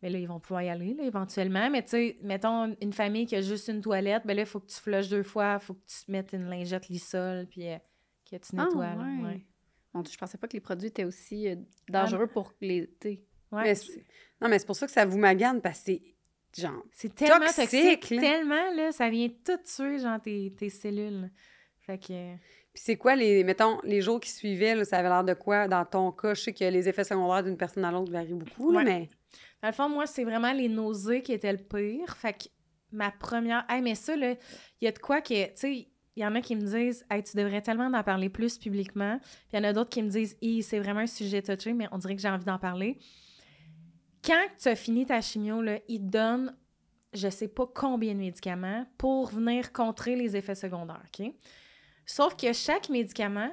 Mais là, ils vont pouvoir y aller, là, éventuellement. Mais tu sais, mettons, une famille qui a juste une toilette, ben là, il faut que tu flushes 2 fois, il faut que tu mettes une lingette Lysol, puis que tu nettoies. Ouais. Mon Dieu, je pensais pas que les produits étaient aussi dangereux pour les... Ouais, non, mais c'est pour ça que ça vous magane, parce que c'est, genre, c'est tellement toxique, là. Tellement, là, ça vient tout tuer, genre, tes cellules. Fait que... Puis c'est quoi, mettons, les jours qui suivaient, là, ça avait l'air de quoi? Dans ton cas, je sais que les effets secondaires d'une personne à l'autre varient beaucoup, là, mais... Dans le fond, moi, c'est vraiment les nausées qui étaient le pire. Fait que ma première... Hey, mais ça, là, il y a de quoi que... Tu sais, il y en a qui me disent « Hey, tu devrais tellement en parler plus publiquement. » Puis il y en a d'autres qui me disent « c'est vraiment un sujet touché, mais on dirait que j'ai envie d'en parler. » Quand tu as fini ta chimio, là, ils te donnent je sais pas combien de médicaments pour venir contrer les effets secondaires, OK? Sauf que chaque médicament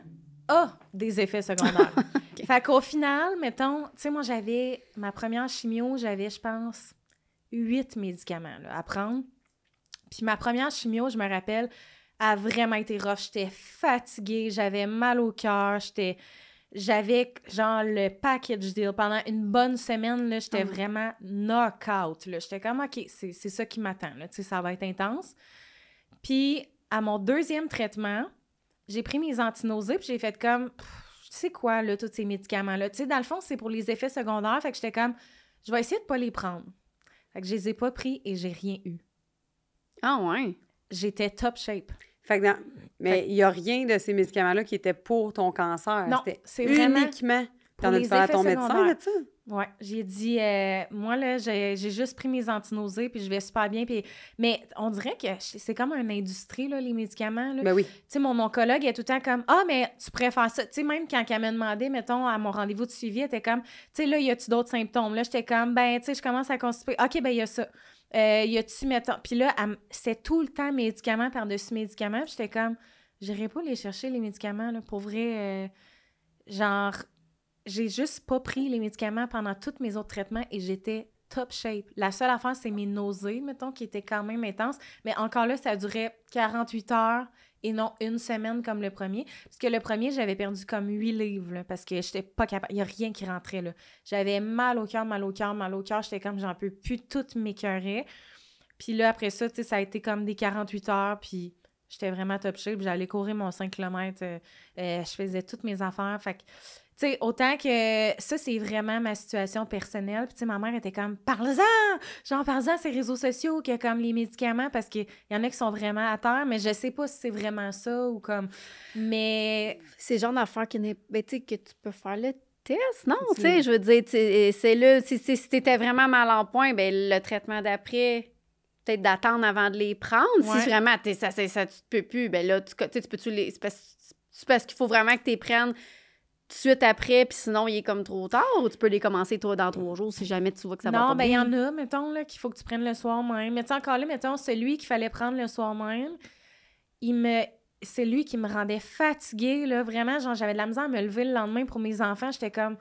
a des effets secondaires. Okay. Fait qu'au final, mettons, tu sais, moi, j'avais ma première chimio, j'avais, je pense, 8 médicaments là, à prendre. Puis ma première chimio, je me rappelle, a vraiment été rough. J'étais fatiguée, j'avais mal au cœur, j'avais, genre, le package deal. Pendant une bonne semaine, là, j'étais vraiment knock-out. Là. J'étais comme, OK, c'est ça qui m'attend. Là. Tu sais, ça va être intense. Puis, à mon 2e traitement, j'ai pris mes antinausées, puis j'ai fait comme, tu sais quoi, là, tous ces médicaments-là? Tu sais, dans le fond, c'est pour les effets secondaires. Fait que j'étais comme, je vais essayer de pas les prendre. Fait que je les ai pas pris et j'ai rien eu. Ah ouais? J'étais top shape. Fait que mais il n'y a rien de ces médicaments-là qui étaient pour ton cancer. Non, c'est vraiment uniquement. T'en as-tu parlé à ton médecin là, tu sais? Oui, j'ai dit, moi, là, j'ai juste pris mes antinausées, puis je vais super bien. Mais on dirait que c'est comme une industrie, là, les médicaments. Là. Ben oui. Tu sais, mon oncologue est tout le temps comme, « Ah, mais tu pourrais faire ça. » Tu sais, même quand elle m'a demandé, mettons, à mon rendez-vous de suivi, elle était comme, « Tu sais, là, y a-tu d'autres symptômes? » Là, j'étais comme, « Ben, tu sais, je commence à constiper. » « OK, ben, il y a ça. Y a-tu, mettons... » Puis là, c'est tout le temps médicaments par-dessus médicaments. Puis j'étais comme, « J'irai pas les chercher, les médicaments, là, pour vrai. Genre... » J'ai juste pas pris les médicaments pendant tous mes autres traitements et j'étais top shape. La seule affaire, c'est mes nausées, mettons, qui étaient quand même intenses. Mais encore là, ça durait 48 heures et non une semaine comme le premier. Parce que le premier, j'avais perdu comme 8 livres là, parce que j'étais pas capable. Il n'y a rien qui rentrait, là. J'avais mal au cœur, mal au cœur, mal au cœur. J'étais comme, j'en peux plus, tout m'écœurait. Puis là, après ça, tu sais, ça a été comme des 48 heures, puis j'étais vraiment top shape. J'allais courir mon 5 km. Je faisais toutes mes affaires. Fait que... Tu sais, autant que ça, c'est vraiment ma situation personnelle. Puis, tu sais, ma mère était comme, parle-en! Genre, parle-en à ces réseaux sociaux, que comme les médicaments, parce qu'il y en a qui sont vraiment à terre, mais je sais pas si c'est vraiment ça ou comme. Mais. C'est le genre d'affaire que tu peux faire le test, non? Tu sais, je veux dire, c'est là, si t'étais vraiment mal en point, ben le traitement d'après, peut-être d'attendre avant de les prendre. Ouais. Si vraiment, ça, tu te peux plus, ben là, tu peux-tu les. C'est parce qu'il faut vraiment que tu les prennes tout de suite après, puis sinon, il est comme trop tard, ou tu peux les commencer, toi, dans 3 jours, si jamais tu vois que ça va pas bien? Non, ben il y en a, mettons, là, qu'il faut que tu prennes le soir même. Mais tu sais, encore là, mettons, celui qu'il fallait prendre le soir même, c'est lui qui me rendait fatiguée, là, vraiment, genre, j'avais de la misère à me lever le lendemain pour mes enfants, j'étais comme,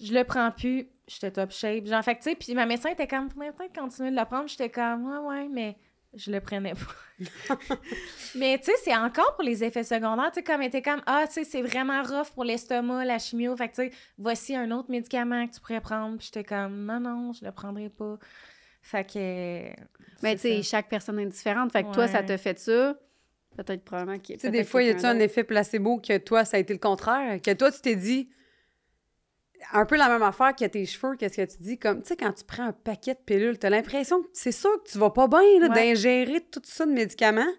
je le prends plus, j'étais top shape, genre, fait que, tu sais, puis ma médecin était comme, tu pourrais peut-être continuer de le prendre, j'étais comme, ouais, mais... Je le prenais pas. Mais, tu sais, c'est encore pour les effets secondaires. Tu sais, comme, était comme, tu sais, c'est vraiment rough pour l'estomac, la chimio. Fait que, tu sais, voici un autre médicament que tu pourrais prendre. Puis j'étais comme, non, je le prendrai pas. Fait que. Mais, tu sais, chaque personne est différente. Fait que toi, ça t'a fait ça. Peut-être probablement qu'il y a... Tu sais, des fois, y a-tu un effet placebo que toi, ça a été le contraire? Que toi, tu t'es dit... Un peu la même affaire que tes cheveux, qu'est-ce que tu dis? Comme, tu sais, quand tu prends un paquet de pilules, t'as l'impression que c'est sûr que tu vas pas bien là, d'ingérer tout ça de médicaments.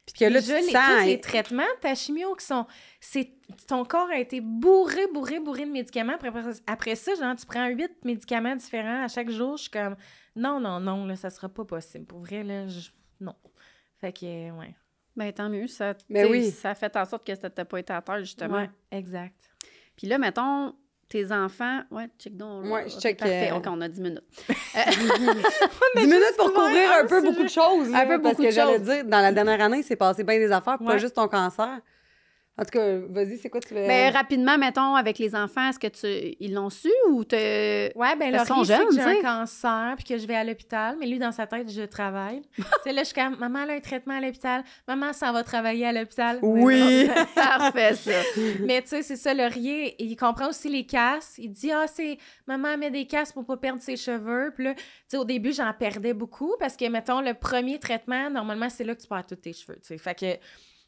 Puis que là, tu te sens... tous les traitements, ta chimio, qui sont... Ton corps a été bourré de médicaments. Après ça, genre, tu prends 8 médicaments différents à chaque jour. Je suis comme, non, là, ça sera pas possible. Pour vrai, là, non. Fait que, ouais. Ben, tant mieux. Ça, ça a fait en sorte que ça t'a pas été à terre, justement. Ouais, exact. Puis là, mettons, tes enfants... Ouais, check donc. Ouais, je check. Parfait, OK, on a 10 minutes. 10 minutes pour couvrir un peu beaucoup de choses. Là, un peu parce que j'allais dire, dans la dernière année, il s'est passé bien des affaires, pas juste ton cancer. En tout cas, vas-y, c'est quoi tu veux... Ben, rapidement, mettons, avec les enfants, est-ce que ils l'ont su ou ouais, ben là, ils sait que j'ai un cancer puis que je vais à l'hôpital, mais lui, dans sa tête, je travaille. Tu sais, là, je suis comme, maman, elle a un traitement à l'hôpital, maman, ça va travailler à l'hôpital. Oui! Parfait, ça. Mais tu sais, c'est ça, Laurier, il comprend aussi les casses. Il dit, maman, elle met des casses pour pas perdre ses cheveux. Puis là, tu sais, au début, j'en perdais beaucoup parce que, mettons, le premier traitement, normalement, c'est là que tu perds tous tes cheveux, tu sais. Fait que...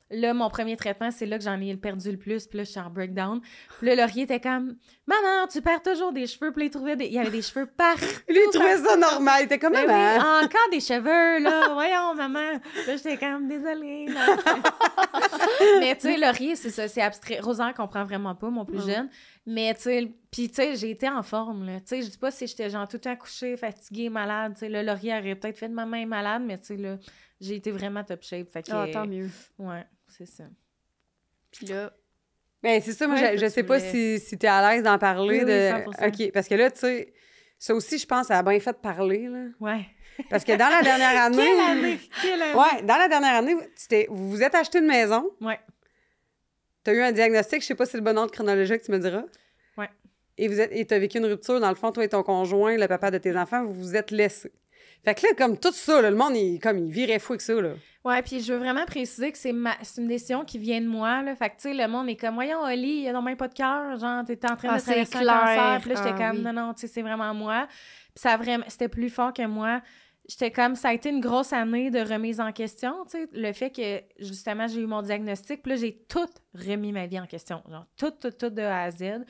Là, mon premier traitement, c'est là que j'en ai perdu le plus. Puis là, je suis en breakdown. Puis là, Laurier était comme « Maman, tu perds toujours des cheveux. » Puis là, il trouvait il y avait des cheveux partout. Lui, il trouvait ça normal. Il était comme « Maman! » Oui, encore des cheveux, là. Voyons, maman. Là, j'étais comme « Désolée. » Mais tu sais, Laurier, c'est ça, c'est abstrait. Rosaire comprend vraiment pas, mon plus jeune. Mais tu sais, puis tu sais, j'ai été en forme, là. Tu sais, je dis pas si j'étais genre tout le temps couchée, fatiguée, malade. Tu sais, là, Laurier aurait peut-être fait de maman est malade, mais tu sais, là, j'ai été vraiment top shape. Fait que... tant mieux. Ouais. C'est ça. Puis là... Ben, c'est ça, moi, je sais pas si t'es à l'aise d'en parler. Oui, 100%. OK, parce que là, tu sais, ça aussi, je pense, ça a bien fait de parler, là. Ouais. Parce que dans la dernière année... Quelle année? Ouais, dans la dernière année, vous vous êtes acheté une maison. Ouais. T'as eu un diagnostic, je sais pas si c'est le bon ordre chronologique, tu me diras. Ouais. Et t'as vécu une rupture, dans le fond, toi et ton conjoint, le papa de tes enfants, vous vous êtes laissés. Fait que là, comme tout ça, là, le monde, il virait fou avec ça, là. Ouais, puis je veux vraiment préciser que c'est une décision qui vient de moi, là. Fait que, tu sais, le monde est comme, voyons, Oli, il a même pas de cœur, genre, t'es en train de traverser un cancer. Puis là, j'étais comme, non, tu sais, c'est vraiment moi. Puis ça c'était plus fort que moi. J'étais comme, ça a été une grosse année de remise en question, tu sais, le fait que, justement, j'ai eu mon diagnostic, puis là, j'ai tout remis ma vie en question, genre, tout de A à Z.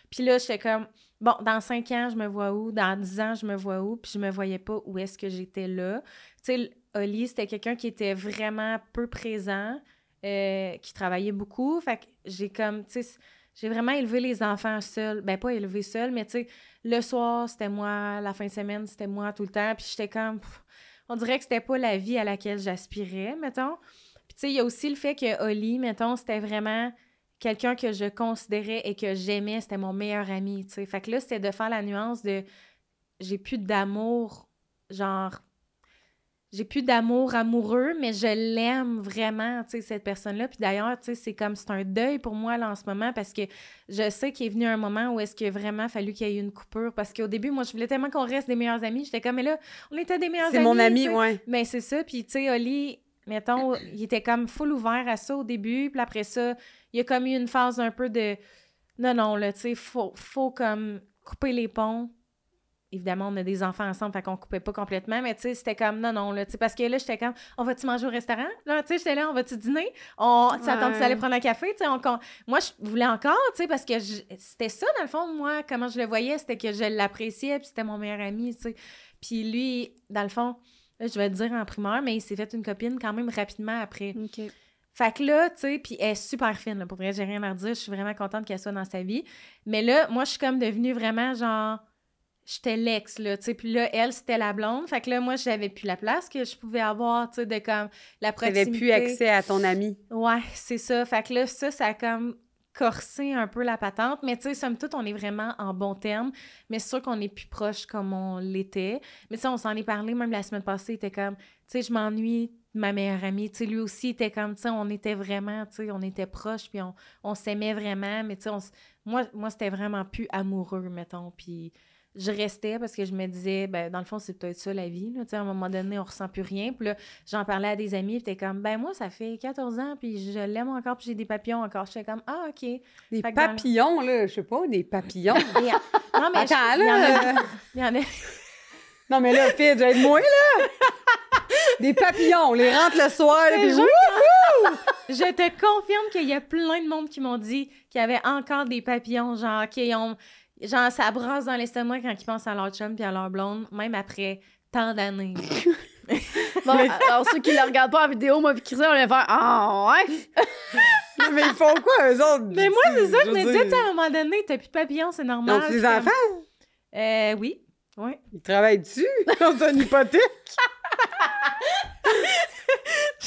Puis là, j'étais comme, bon, dans 5 ans, je me vois où? Dans 10 ans, je me vois où? Puis je me voyais pas où est-ce que j'étais là. Tu sais, Oli, c'était quelqu'un qui était vraiment peu présent, qui travaillait beaucoup. Fait que j'ai comme, tu sais, j'ai vraiment élevé les enfants seuls. Ben, pas élevé seuls, mais tu sais, le soir, c'était moi, la fin de semaine, c'était moi tout le temps. Puis j'étais comme, on dirait que c'était pas la vie à laquelle j'aspirais, mettons. Puis tu sais, il y a aussi le fait que Oli, mettons, c'était vraiment... quelqu'un que je considérais et que j'aimais, c'était mon meilleur ami, tu sais. Fait que là, c'était de faire la nuance de... J'ai plus d'amour, genre... J'ai plus d'amour amoureux, mais je l'aime vraiment, tu sais, cette personne-là. Puis d'ailleurs, tu sais, c'est comme... C'est un deuil pour moi, là, en ce moment, parce que je sais qu'il est venu un moment où est-ce qu'il a vraiment fallu qu'il y ait eu une coupure. Parce qu'au début, moi, je voulais tellement qu'on reste des meilleurs amis. J'étais comme, mais là, on était des meilleurs amis. C'est mon ami, t'sais. ouais. Mais c'est ça. Puis, tu sais, Oli... Mettons, il était comme full ouvert à ça au début, puis après ça, il y a comme eu une phase un peu de non, là, tu sais, faut comme couper les ponts. Évidemment, on a des enfants ensemble, fait qu'on coupait pas complètement, mais tu sais, c'était comme non, là, tu sais, parce que là, j'étais comme, on va-tu manger au restaurant? Là, tu sais, j'étais là, on va-tu dîner? Tu attends, tu allais prendre un café? Tu sais, moi, je voulais encore, tu sais, parce que c'était ça, dans le fond, moi, comment je le voyais, c'était que je l'appréciais, puis c'était mon meilleur ami, tu sais. Puis lui, dans le fond, là, je vais te dire en primeur, mais il s'est fait une copine quand même rapidement après. OK. Fait que là, tu sais, puis elle est super fine, là, pour vrai, j'ai rien à redire, je suis vraiment contente qu'elle soit dans sa vie. Mais là, moi, je suis comme devenue vraiment, genre, j'étais l'ex, là, tu sais, puis là, elle, c'était la blonde. Fait que là, moi, j'avais plus la place que je pouvais avoir, tu sais, de comme la proximité. T'avais plus accès à ton ami. Ouais, c'est ça. Fait que là, ça a comme corsé un peu la patente, mais tu sais, somme toute, on est vraiment en bons termes, mais c'est sûr qu'on est plus proche comme on l'était. Mais tu sais, on s'en est parlé, même la semaine passée, il était comme, tu sais, je m'ennuie de ma meilleure amie, tu sais, lui aussi, il était comme, tu sais, on était vraiment, tu sais, on était proches, puis on s'aimait vraiment, mais tu sais, moi, c'était vraiment plus amoureux, mettons, puis je restais parce que je me disais, ben dans le fond, c'est peut-être ça la vie, là, tu sais, à un moment donné, on ressent plus rien, puis là, j'en parlais à des amis, puis t'es comme, ben moi, ça fait 14 ans, puis je l'aime encore, puis j'ai des papillons encore. J'étais comme, ah, OK. Des papillons, là, je sais pas, des papillons. Non, mais attends, là! Il y en a... Non, mais là, Fidj, aide-moi, là! Des papillons, on les rentre le soir, puis Je te confirme qu'il y a plein de monde qui m'ont dit qu'il y avait encore des papillons, genre, qui ont... Genre, ça brasse dans l'estomac quand ils pensent à leur chum puis à leur blonde, même après tant d'années. Bon, alors ceux qui le regardent pas en vidéo, moi puis Christian, on va faire « Ah, ouais! » Mais ils font quoi, eux autres? Mais moi, c'est ça, je me dis, à un moment donné, t'as plus de papillons, c'est normal. Donc, des enfants? Oui. Ouais. Ils travaillent dessus? Dans une hypothèque?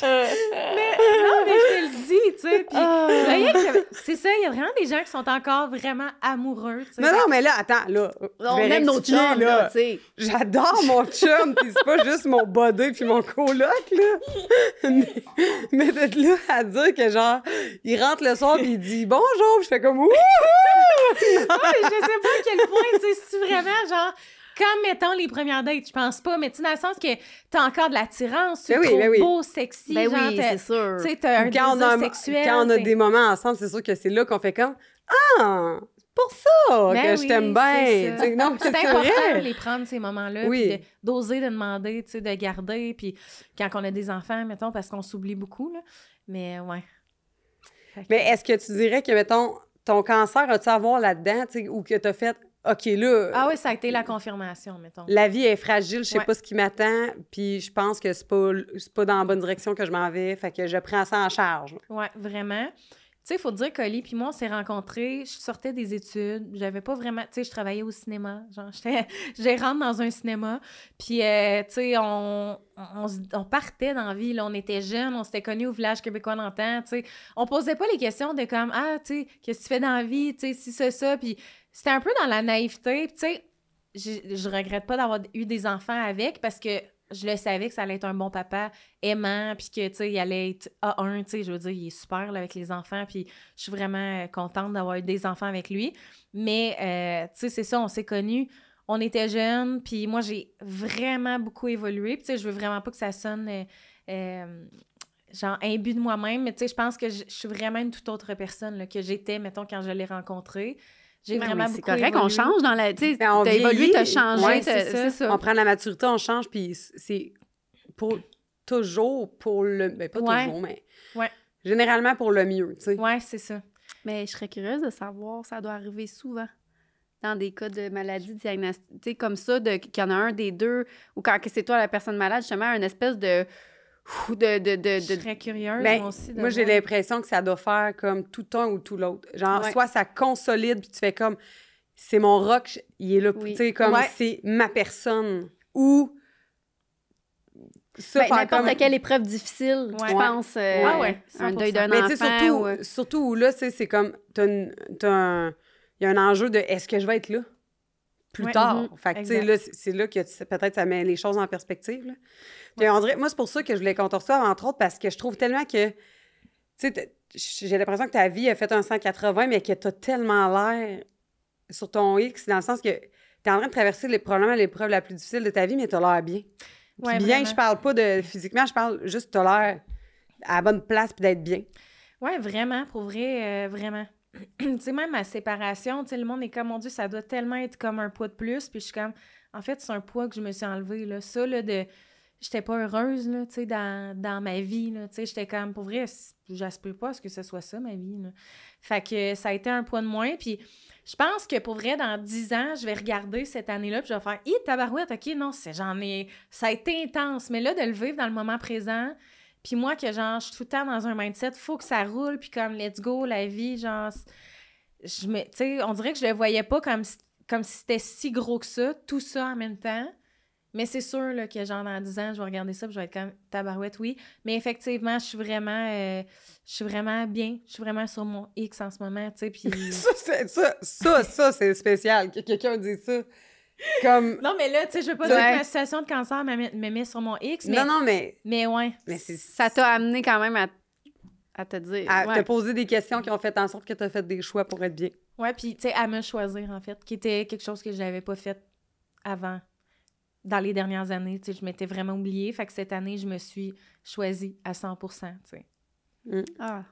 Mais je te le dis, tu sais. Puis, vous voyez que c'est ça, il y a vraiment des gens qui sont encore vraiment amoureux, tu sais. Non, mais là, attends, là. On aime nos chums, là, tu sais. J'adore mon chum, pis c'est pas juste mon body puis mon coloc, là. Mais d'être là à dire que, genre, il rentre le soir pis il dit bonjour, pis je fais comme wouhou! Je sais pas à quel point, tu sais, si vraiment, genre, comme, mettons, les premières dates, je pense pas, mais tu sais, dans le sens que t'as encore de l'attirance, tu es beau, sexy, ben genre, oui, c'est sûr. Tu sais, t'as un désir sexuel. Quand on a des moments ensemble, c'est sûr que c'est là qu'on fait comme « Ah, pour ça que je t'aime bien! » Non, c'est important de les prendre, ces moments-là, oui. puis d'oser de demander, tu sais, de garder, puis quand on a des enfants, mettons, parce qu'on s'oublie beaucoup, là, mais ouais. Mais est-ce que tu dirais que, mettons, ton cancer, as-tu à voir là-dedans, tu sais, ou que t'as fait OK, là... Ah oui, ça a été la confirmation, mettons. La vie est fragile, je sais pas ce qui m'attend, puis je pense que c'est pas dans la bonne direction que je m'en vais, fait que je prends ça en charge. Oui, vraiment. Tu sais, il faut dire qu'Oli puis moi, on s'est rencontrés, je sortais des études, j'avais pas vraiment... Tu sais, je travaillais au cinéma, genre, j'étais gérante dans un cinéma, puis, tu sais, on partait dans la vie, là, on était jeunes, on s'était connus au village québécois d'antan, tu sais, on posait pas les questions de comme, ah, tu sais, qu'est-ce que tu fais dans la vie, tu sais, si c'est ça, puis c'était un peu dans la naïveté, tu sais, je regrette pas d'avoir eu des enfants avec, parce que je le savais que ça allait être un bon papa aimant, puis que, tu sais, il allait être A1, tu sais, je veux dire, il est super, là, avec les enfants, puis je suis vraiment contente d'avoir eu des enfants avec lui. Mais, tu sais, c'est ça, on s'est connus, on était jeunes, puis moi, j'ai vraiment beaucoup évolué, puis tu sais, je veux vraiment pas que ça sonne, genre, imbu de moi-même, mais tu sais, je pense que je suis vraiment une toute autre personne, là, que j'étais, mettons, quand je l'ai rencontré. J'ai vraiment beaucoup évolué. C'est correct, on change dans la... Tu sais, t'as évolué, t'as changé, ouais, c'est ça. On prend la maturité, on change, puis c'est pour toujours pour le... Ben, pas toujours, mais... Ouais. Généralement pour le mieux, tu sais. Ouais, c'est ça. Mais je serais curieuse de savoir, ça doit arriver souvent dans des cas de maladie diagnostiquée comme ça, qu'il y en a un des deux, ou quand c'est toi la personne malade, justement, une espèce de... Je serais curieuse, moi aussi. Moi, j'ai l'impression que ça doit faire comme tout un ou tout l'autre. Genre, soit ça consolide, puis tu fais comme, c'est mon rock, il est là, tu sais, comme, c'est ma personne. Ou, ça, n'importe quelle épreuve difficile, je pense, un deuil d'un enfant. Mais tu sais, surtout où là, c'est comme, il y a un enjeu de, est-ce que je vais être là plus tard? Fait que, tu sais, là, c'est là que peut-être ça met les choses en perspective, là. Puis on dirait, moi, c'est pour ça que je voulais qu'on te reçoive, entre autres, parce que je trouve tellement que, tu sais, j'ai l'impression que ta vie a fait un 180, mais que t'as tellement l'air sur ton X, dans le sens que t'es en train de traverser probablement l'épreuve la plus difficile de ta vie, mais t'as l'air bien. Puis bien, vraiment. Je parle pas de physiquement, je parle juste t'as l'air à la bonne place puis d'être bien. Ouais, vraiment, pour vrai, vraiment. Tu sais, même ma séparation, tu sais, le monde est comme, mon Dieu, ça doit tellement être comme un poids de plus, puis je suis comme, en fait, c'est un poids que je me suis enlevé, là. Ça, là, j'étais pas heureuse, là, tu sais, dans ma vie, là, tu sais, j'étais comme, pour vrai, j'aspire pas à ce que ce soit ça, ma vie, là. Fait que ça a été un poids de moins, puis je pense que, pour vrai, dans 10 ans, je vais regarder cette année-là, puis je vais faire, tabarouette, OK, non, ça a été intense, mais là, de le vivre dans le moment présent, puis moi, que genre, je suis tout le temps dans un mindset, faut que ça roule, puis comme, let's go, la vie, genre, tu sais, on dirait que je le voyais pas comme si c'était si gros que ça, tout ça en même temps. Mais c'est sûr là, que genre dans 10 ans, je vais regarder ça et je vais être comme tabarouette, oui. Mais effectivement, je suis vraiment bien. Je suis vraiment sur mon X en ce moment, tu sais, puis... ça, c'est spécial que quelqu'un dise ça. Comme... Non, mais là, tu sais, je veux pas dire que ma situation de cancer me met sur mon X, mais... Non, mais... Mais ouais. Mais ça t'a amené quand même à te dire... À te poser des questions qui ont fait en sorte que tu as fait des choix pour être bien. Ouais, puis tu sais, à me choisir, en fait, qui était quelque chose que je n'avais pas fait avant. Dans les dernières années, tu sais, je m'étais vraiment oubliée. Fait que cette année, je me suis choisie à 100%, tu sais. Ah,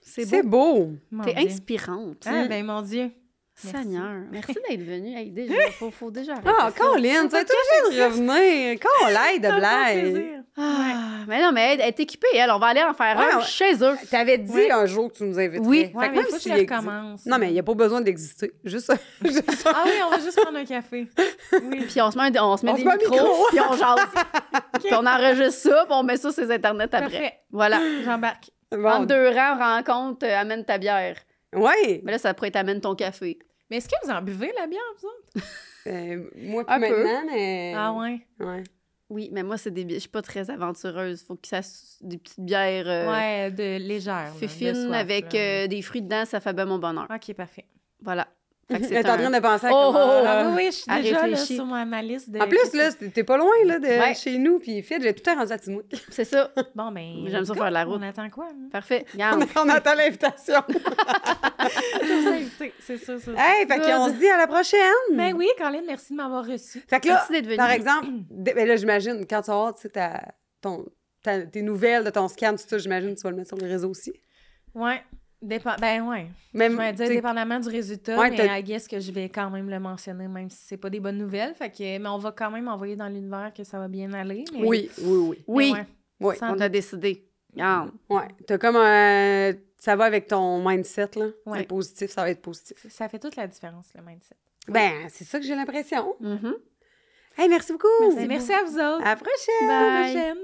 c'est beau! T'es inspirante. Ah, ben mon Dieu! Seigneur, merci d'être venu. Hey, déjà, faut déjà arrêter Ah, Colin, tu es obligée de revenir. Qu'on l'aide de blague. Mais non, mais elle est équipée, elle. On va aller en faire un chez eux. T'avais dit un jour que tu nous inviterais. Oui. Fait que même faut si que je recommence. Non, mais il n'y a pas besoin d'exister. Juste ça. Ah oui, on va juste prendre un café. Oui. Puis on se met des micros, puis on jase. Puis on enregistre ça, puis on met ça sur les Internet après. Parfait. Voilà. J'embarque. Bon. Entre 2 rangs, rencontre, amène ta bière. Oui. Mais là, ça pourrait être amène ton café. Mais est-ce que vous en buvez, la bière, vous autres? Moi, Un plus peu. maintenant, mais... Ah ouais? Ouais. Oui, mais moi, je suis pas très aventureuse. Faut que ça des petites bières Ouais, de légère. fines avec des fruits dedans, ça fait bien mon bonheur. OK, parfait. Voilà. Fait que Elle est en train de penser à Ah oui, je suis à déjà là, réfléchir. sur ma liste de... En plus, là, t'es pas loin là, de Ouais. chez nous, puis Fit, j'ai tout rendu à Timouth. C'est ça. Bon, ben... J'aime ça faire la route. On attend quoi? Hein? Parfait. Regarde. On attend l'invitation. Je vous inviter, c'est ça. Hey, fait qu'on se dit à la prochaine. Ben oui, Colin, merci de m'avoir reçu. Fait que là, Merci d'être venue. par exemple, ben là, j'imagine, quand tu vas avoir, tu sais, tes nouvelles de ton scan, tout ça, j'imagine, tu vas le mettre sur les réseaux aussi. Ouais. Ben ouais. Même, Je vais dire t'sais, dépendamment du résultat, Ouais, mais I guess que je vais quand même le mentionner, même si c'est pas des bonnes nouvelles. Fait que, mais on va quand même envoyer dans l'univers que ça va bien aller. Mais, Oui. Oui. ouais. Oui. Sans On a décidé. Regarde. Ouais. T'as comme un... Ça va avec ton mindset, là. Ouais. C'est positif, ça va être positif. Ça fait toute la différence, le mindset. Ben, c'est ça que j'ai l'impression. Mhm. Hey, merci beaucoup. Merci à vous autres. À la prochaine. À la prochaine.